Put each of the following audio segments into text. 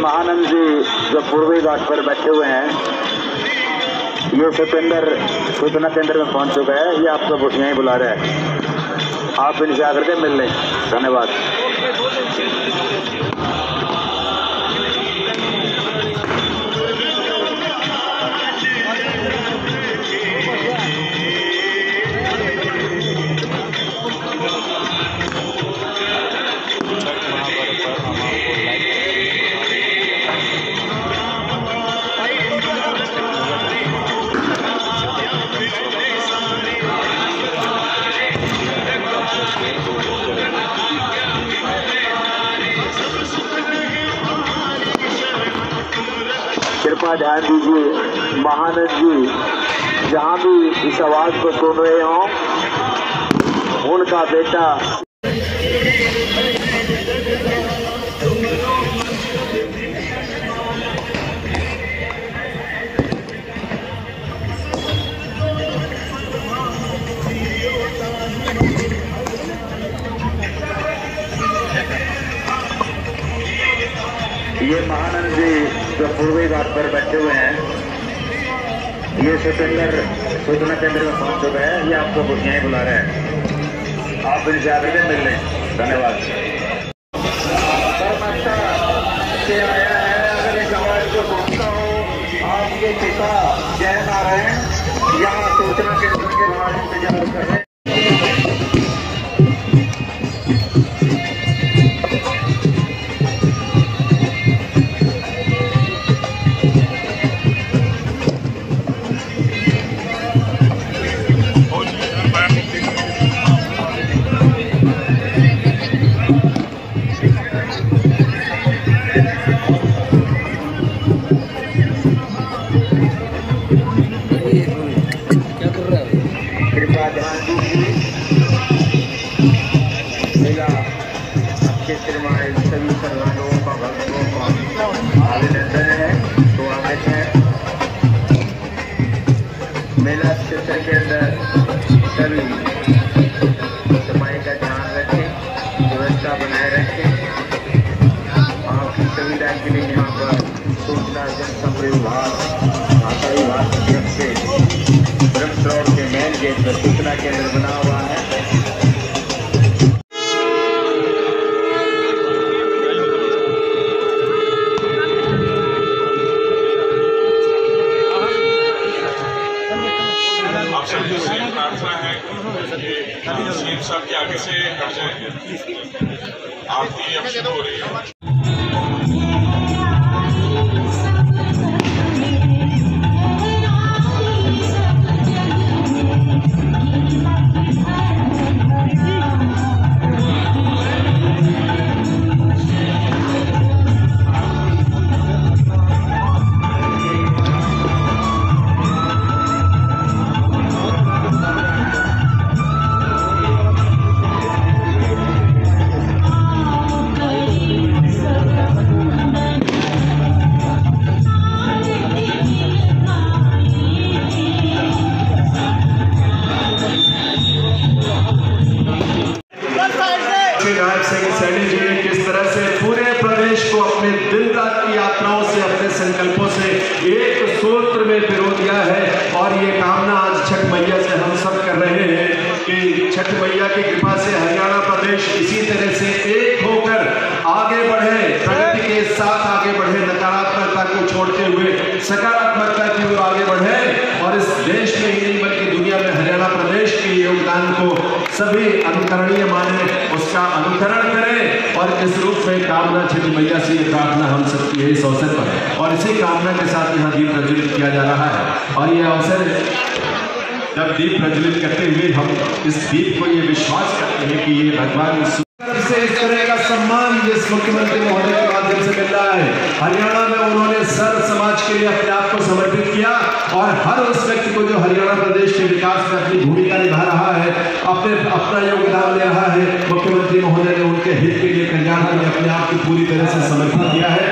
महानंद जी जो पूर्वी घाट पर बैठे हुए हैं, ये सूचना केंद्र में पहुंच चुका है। ये आपको यहीं बुला रहा है, आप इनसे आकर के मिल लें। धन्यवाद। कृपया ध्यान दीजिए, महानंद जी जहाँ भी इस आवाज को सुन रहे हों, उनका बेटा ये महानंद जी जो पूर्वी घाट पर बैठे हुए हैं, ये सूचना केंद्र में पहुंच चुका है। ये आपको यहीं बुला रहा है, आप इनसे आकर के मिल लें। धन्यवाद। से आया है, अगर इस आवाज को सुनता हूँ, आपके पिता जय नारायण यहाँ सूचना केंद्र के बाहर इंतजार कर रहे हैं। सभी श्रद्धालुओं का भक्तों का अभिनंदन है, स्वागत है। मेला क्षेत्र के अंदर सभी सफाई का ध्यान रखें, व्यवस्था बनाए रखें। आपकी सुविधा के लिए यहाँ पर सूचना जनसंपर्क विभाग, भाषा विभाग की तरफ से ब्रह्म रोड के मेन गेट पर सूचना केंद्र बना हुआ है। प्रार्थना है कि सीएम साहब के आगे से हट जाए। आरती अब शुरू हो रही है। नायब सिंह सैनी जी ने किस तरह से पूरे प्रदेश को अपने दिन रात की यात्राओं से, अपने संकल्पों से एक सूत्र में पिरो दिया है। और ये कामना आज छठ मैया से हम सब कर रहे हैं कि छठ मैया की कृपा से हरियाणा प्रदेश इसी तरह से एक होकर आगे बढ़े, प्रगति के साथ आगे बढ़े, नकारात्मकता को छोड़ते हुए सकारात्मकता की ओर आगे बढ़े। और इस देश में ही नहीं बल्कि दुनिया में हरियाणा प्रदेश के योगदान को सभी अनुकरणीय माने, उसका अनुकरण करें। और इस रूप में कामना छठ मैया से ये प्रार्थना हम सबकी है इस अवसर पर। और इसी कामना के साथ यहाँ दीप प्रज्वलित किया जा रहा है। और ये अवसर जब दीप प्रज्वलित करते हुए हम इस दीप को ये विश्वास करते हैं कि ये भगवान से इस तरह का सम्मान जिस मुख्यमंत्री महोदय के माध्यम से मिल रहा है। हरियाणा में उन्होंने सर्व समाज के लिए अपने आप को समर्पित किया और हर उस व्यक्ति को जो हरियाणा प्रदेश के विकास में अपनी भूमिका निभा रहा है, अपना योगदान दे रहा है, मुख्यमंत्री महोदय ने उनके हित के लिए, कल्याण के लिए अपने आप को पूरी तरह से समर्पित किया है।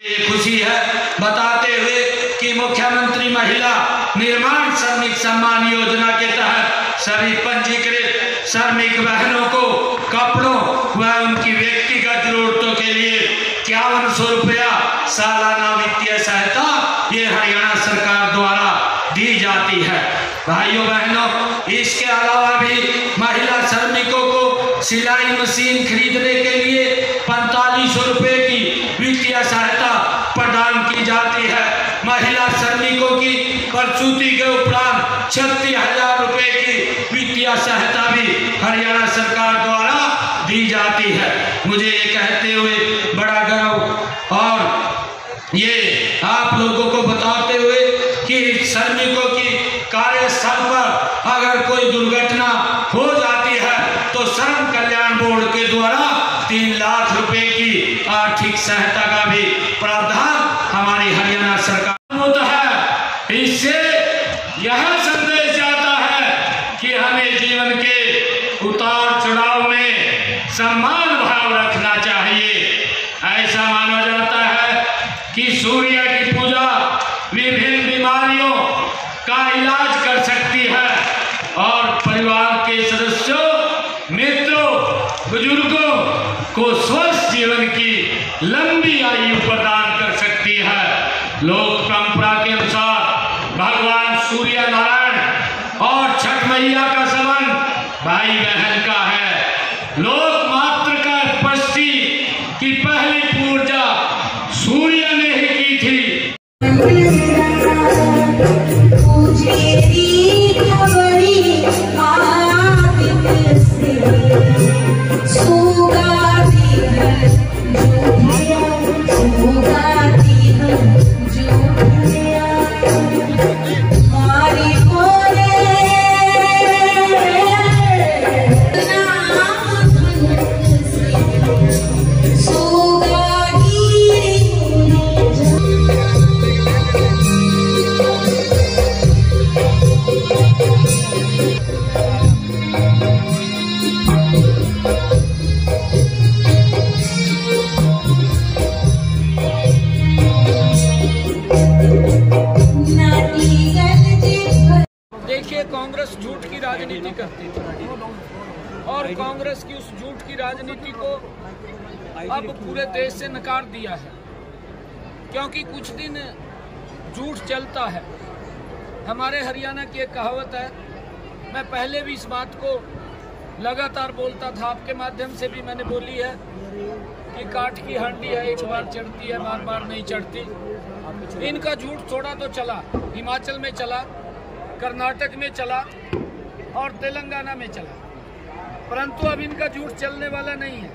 ये खुशी है बताते हुए कि मुख्यमंत्री महिला निर्माण श्रमिक सम्मान योजना के तहत सभी पंजीकृत श्रमिक बहनों को कपड़ों व उनकी व्यक्तिगत जरूरतों के लिए 5100 रुपया सालाना वित्तीय सहायता ये हरियाणा सरकार द्वारा दी जाती है। भाइयों बहनों, इसके अलावा भी महिला श्रमिकों को सिलाई मशीन खरीदने के लिए 4500 रुपये की वित्तीय सहायता प्रदान की जाती है। महिला श्रमिकों की प्रसूति के उपरांत 36,000 रुपये की वित्तीय सहायता भी हरियाणा सरकार द्वारा दी जाती है। मुझे ये कहते हुए बड़ा गर्व और ये आप लोगों को बताते हुए कि श्रमिकों की कार्यस्थल पर अगर कोई दुर्घटना हो जाती है तो श्रम कल्याण बोर्ड के द्वारा 3 लाख रुपए की आर्थिक सहायता का भी प्रावधान हमारी हरियाणा सरकार होता है। इससे यह संदेश जाता है कि हमें जीवन के उतार चढ़ाव में सम्मान भाव रखना चाहिए। ऐसा माना जाता है कि सूर्य की पूजा विभिन्न बीमारियों का इलाज कर सकती है और परिवार के सदस्यों, मित्रों, बुजुर्गों को स्वस्थ जीवन की लंबी आयु प्रदान कर सकती है। लोक परंपरा के अनुसार भगवान सूर्य नारायण और छठ मैया का संबंध भाई बहन का है। लोक मात्र का पृथ्वी की पहली पूजा सूर्य ने ही की थी। देखिए, कांग्रेस झूठ की राजनीति करती थी और कांग्रेस की उस झूठ की राजनीति को अब पूरे देश से नकार दिया है, क्योंकि कुछ दिन झूठ चलता है। हमारे हरियाणा की एक कहावत है, मैं पहले भी इस बात को लगातार बोलता था, आपके माध्यम से भी मैंने बोली है कि काठ की हांडी है, एक बार चढ़ती है, बार बार नहीं चढ़ती। इनका झूठ थोड़ा तो चला, हिमाचल में चला, कर्नाटक में चला और तेलंगाना में चला, परंतु अब इनका झूठ चलने वाला नहीं है,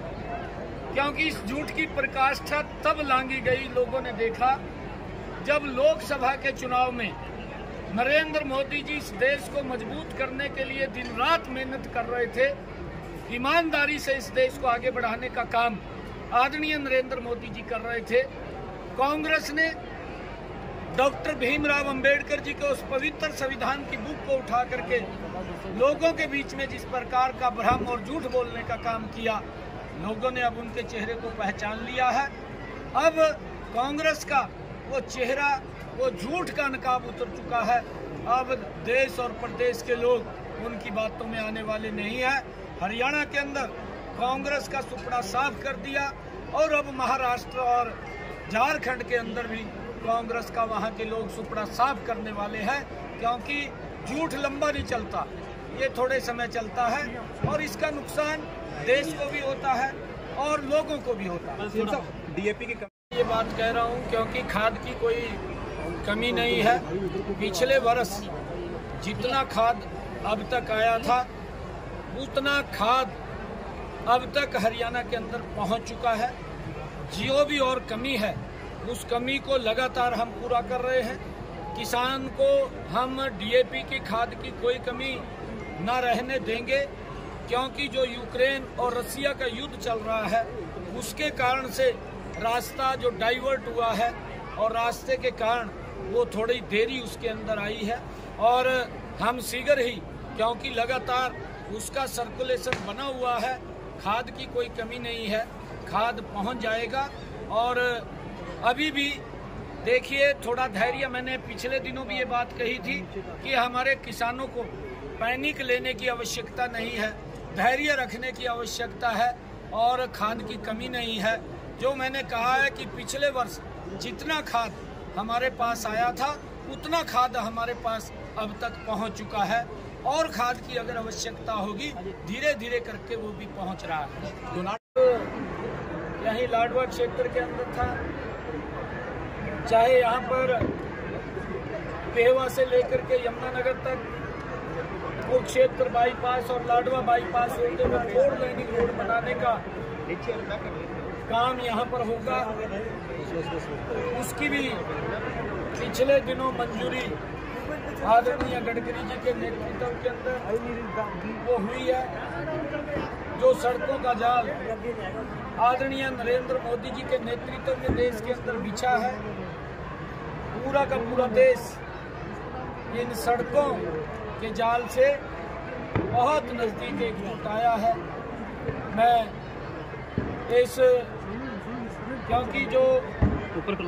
क्योंकि इस झूठ की प्रकाष्ठा तब लांगी गई, लोगों ने देखा जब लोकसभा के चुनाव में नरेंद्र मोदी जी इस देश को मजबूत करने के लिए दिन रात मेहनत कर रहे थे। ईमानदारी से इस देश को आगे बढ़ाने का काम आदरणीय नरेंद्र मोदी जी कर रहे थे। कांग्रेस ने डॉक्टर भीमराव अंबेडकर जी के उस पवित्र संविधान की बुक को उठा करके लोगों के बीच में जिस प्रकार का भ्रम और झूठ बोलने का काम किया, लोगों ने अब उनके चेहरे को पहचान लिया है। अब कांग्रेस का वो चेहरा, वो झूठ का नकाब उतर चुका है। अब देश और प्रदेश के लोग उनकी बातों में आने वाले नहीं है। हरियाणा के अंदर कांग्रेस का सुपड़ा साफ कर दिया और अब महाराष्ट्र और झारखंड के अंदर भी कांग्रेस का वहां के लोग सुपड़ा साफ करने वाले हैं, क्योंकि झूठ लंबा नहीं चलता, ये थोड़े समय चलता है और इसका नुकसान देश को भी होता है और लोगों को भी होता है। डीएपी की ये बात कह रहा हूँ क्योंकि खाद की कोई कमी नहीं है। पिछले वर्ष जितना खाद अब तक आया था उतना खाद अब तक हरियाणा के अंदर पहुंच चुका है। जो भी और कमी है उस कमी को लगातार हम पूरा कर रहे हैं। किसान को हम डीएपी की खाद की कोई कमी न रहने देंगे, क्योंकि जो यूक्रेन और रसिया का युद्ध चल रहा है उसके कारण से रास्ता जो डाइवर्ट हुआ है और रास्ते के कारण वो थोड़ी देरी उसके अंदर आई है और हम शीघ्र ही, क्योंकि लगातार उसका सर्कुलेशन बना हुआ है, खाद की कोई कमी नहीं है, खाद पहुंच जाएगा। और अभी भी देखिए थोड़ा धैर्य, मैंने पिछले दिनों भी ये बात कही थी कि हमारे किसानों को पैनिक लेने की आवश्यकता नहीं है, धैर्य रखने की आवश्यकता है और खाद की कमी नहीं है। जो मैंने कहा है कि पिछले वर्ष जितना खाद हमारे पास आया था उतना खाद हमारे पास अब तक पहुंच चुका है, और खाद की अगर आवश्यकता होगी धीरे धीरे करके वो भी पहुंच रहा है। तो यही लाडवा क्षेत्र के अंदर था, चाहे यहाँ पर पेहवा से लेकर के यमुनानगर तक वो क्षेत्र बाईपास और लाडवा बाईपास होते हुए 4 लाइनिंग रोड बनाने का काम यहाँ पर होगा। उसकी भी पिछले दिनों मंजूरी आदरणीय गडकरी जी के नेतृत्व के अंदर वो हुई है। जो सड़कों का जाल आदरणीय नरेंद्र मोदी जी के नेतृत्व में देश के अंदर बिछा है, पूरा का पूरा देश इन सड़कों के जाल से बहुत नजदीक एकजुट आया है। मैं इस क्योंकि जो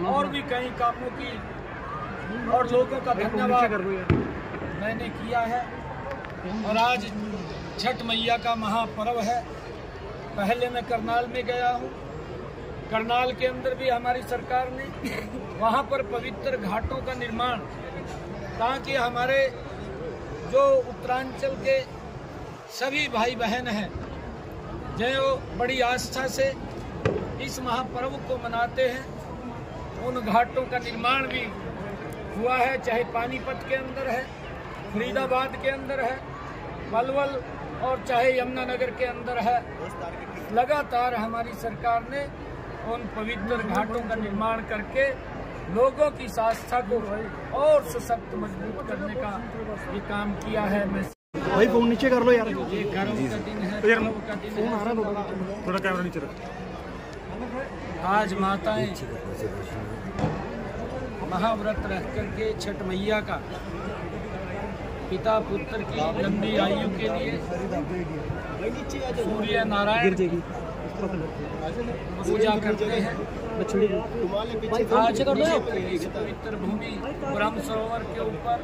और भी कई कामों की और लोगों का धन्यवाद मैंने किया है, और आज छठ मैया का महापर्व है। पहले मैं करनाल में गया हूँ, करनाल के अंदर भी हमारी सरकार ने वहाँ पर पवित्र घाटों का निर्माण, ताकि हमारे जो उत्तरांचल के सभी भाई बहन हैं जो बड़ी आस्था से इस महापर्व को मनाते हैं, उन घाटों का निर्माण भी हुआ है। चाहे पानीपत के अंदर है, फरीदाबाद के अंदर है, पलवल और चाहे यमुनानगर के अंदर है। लगातार हमारी सरकार ने उन पवित्र घाटों का निर्माण करके लोगों की आस्था को और सशक्त मजबूत करने का ये काम किया है। मैं भाई फोन नीचे कर लो यार, ये गर्व का दिन है, गर्व का दिन है। थोड़ा कैमरा नीचे रख। आज माताएं महाव्रत रह करके छठ मैया का पिता पुत्र की लंबी आयु के लिए सूर्य नारायण की पूजा करते हैं। आज इस पवित्र भूमि ब्रह्म सरोवर के ऊपर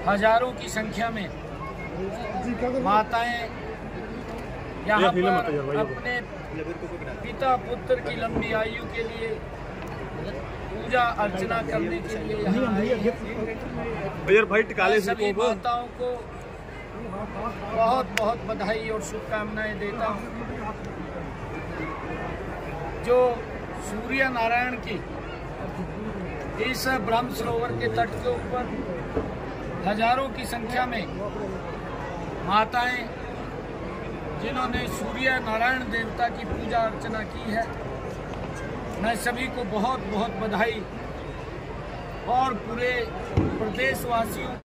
हजारों की संख्या में माताएं यहाँ पर अपने पिता पुत्र की लंबी आयु के लिए पूजा अर्चना करने के लिए यहाँ आई हैं। सभी माताओं को बहुत बहुत बधाई और शुभकामनाएं देता हूँ। जो सूर्य नारायण की इस ब्रह्म सरोवर के तट के ऊपर हजारों की संख्या में माताएं जिन्होंने सूर्य नारायण देवता की पूजा अर्चना की है, मैं सभी को बहुत बहुत बधाई और पूरे प्रदेशवासियों